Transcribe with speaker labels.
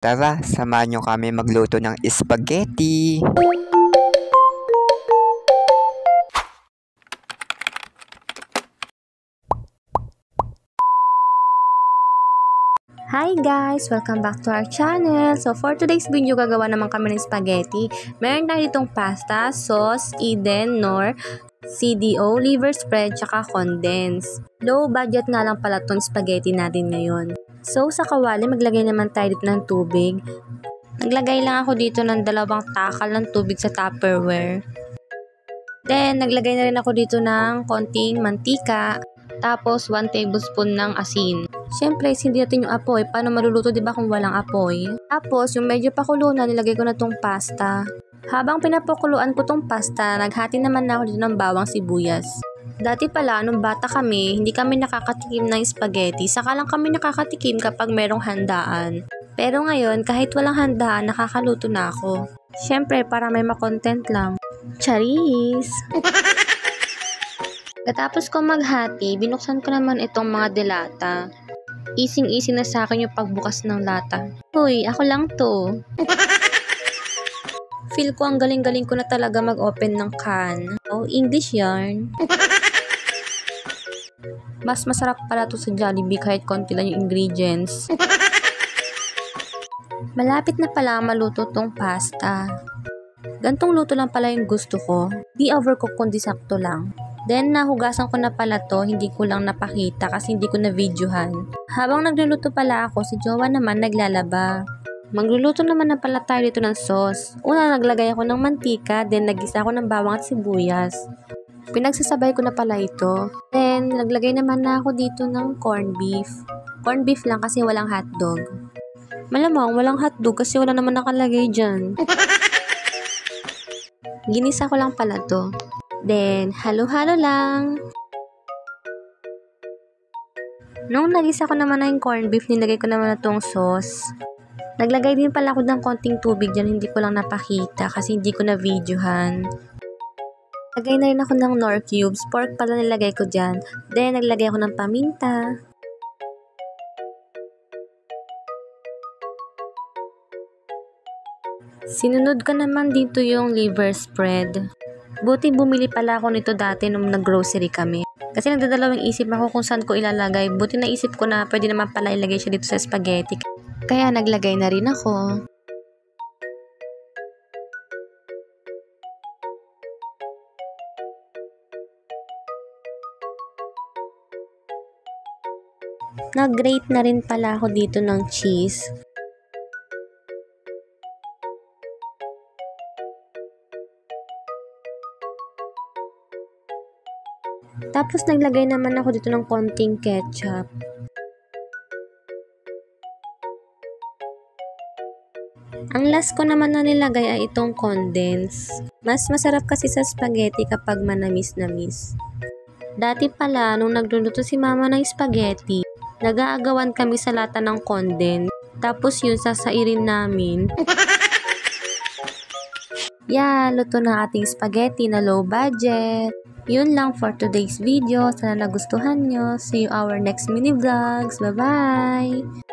Speaker 1: Tara, samahan nyo kami magluto ng spaghetti.
Speaker 2: Hi guys! Welcome back to our channel. So for today's video, gagawa naman kami ng spaghetti. Meron tayo ditong pasta, sauce, Eden, Knorr, CDO, liver spread, tsaka condense. Low budget nga lang pala itong spaghetti natin ngayon. So sa kawali, maglagay naman tayo dito ng tubig. Naglagay lang ako dito ng 2 takal ng tubig sa Tupperware. Then naglagay na rin ako dito ng konting mantika. Tapos 1 tablespoon ng asin. Siyempre, hindi natin yung apoy. Paano maluluto, diba, kung walang apoy? Tapos, yung medyo pakulo na, nilagay ko na tong pasta. Habang pinapakuluan ko tong pasta, naghati naman na ako dito ng bawang sibuyas. Dati pala, nung bata kami, hindi kami nakakatikim ng spaghetti. Saka lang kami nakakatikim kapag merong handaan. Pero ngayon, kahit walang handaan, nakakaluto na ako. Siyempre, para may makontent lang. Charis! Katapos ko maghati, binuksan ko naman itong mga delata. Easy na sa akin yung pagbukas ng lata. Hoy, ako lang to. Feel ko ang galing-galing ko na talaga mag-open ng can. Oh, English yarn. Mas masarap pala to sa Jollibee kahit konti lang yung ingredients. Malapit na pala maluto tong pasta. Gantong luto lang pala yung gusto ko. Di overcook kundi sakto lang. Then, nahugasan ko na pala to, hindi ko lang napakita kasi hindi ko na-videohan. Habang nagluluto pala ako, si Jowa naman naglalaba. Magluluto naman na pala tayo dito ng sauce. Una, naglagay ako ng mantika, then nagisa ako ng bawang at sibuyas. Pinagsasabay ko na pala ito. Then, naglagay naman na ako dito ng corned beef. Corned beef lang kasi walang hotdog. Malamang, walang hotdog kasi wala naman nakalagay dyan. Ginisa ko lang pala to. Then, halo-halo lang. Nung nagisa ko naman na yung corned beef, nilagay ko naman na tong sauce. Naglagay din pala ako ng konting tubig dyan, hindi ko lang napakita kasi hindi ko na-videohan. Lagay na rin ako ng Knorr cubes, pork pala nilagay ko dyan. Then, naglagay ako ng paminta. Sinunod ko naman dito yung liver spread. Buti bumili pala ako nito dati nung nag-grocery kami. Kasi nagdadalawang isip ako kung saan ko ilalagay. Buti naisip ko na pwede naman pala ilagay siya dito sa spaghetti. Kaya naglagay na rin ako. Nag-grate na rin pala ako dito ng cheese. Tapos naglagay naman ako dito ng konting ketchup. Ang last ko naman na nilagay ay itong condense. Mas masarap kasi sa spaghetti kapag manamis-namis. Dati pala, nung nagluluto si mama ng spaghetti, nag-aagawan kami sa lata ng condense. Tapos yun, sasairin namin. Yeah, luto na ating spaghetti na low budget. Yun lang for today's video. Sana nagustuhan nyo. See you our next mini vlogs. Bye-bye!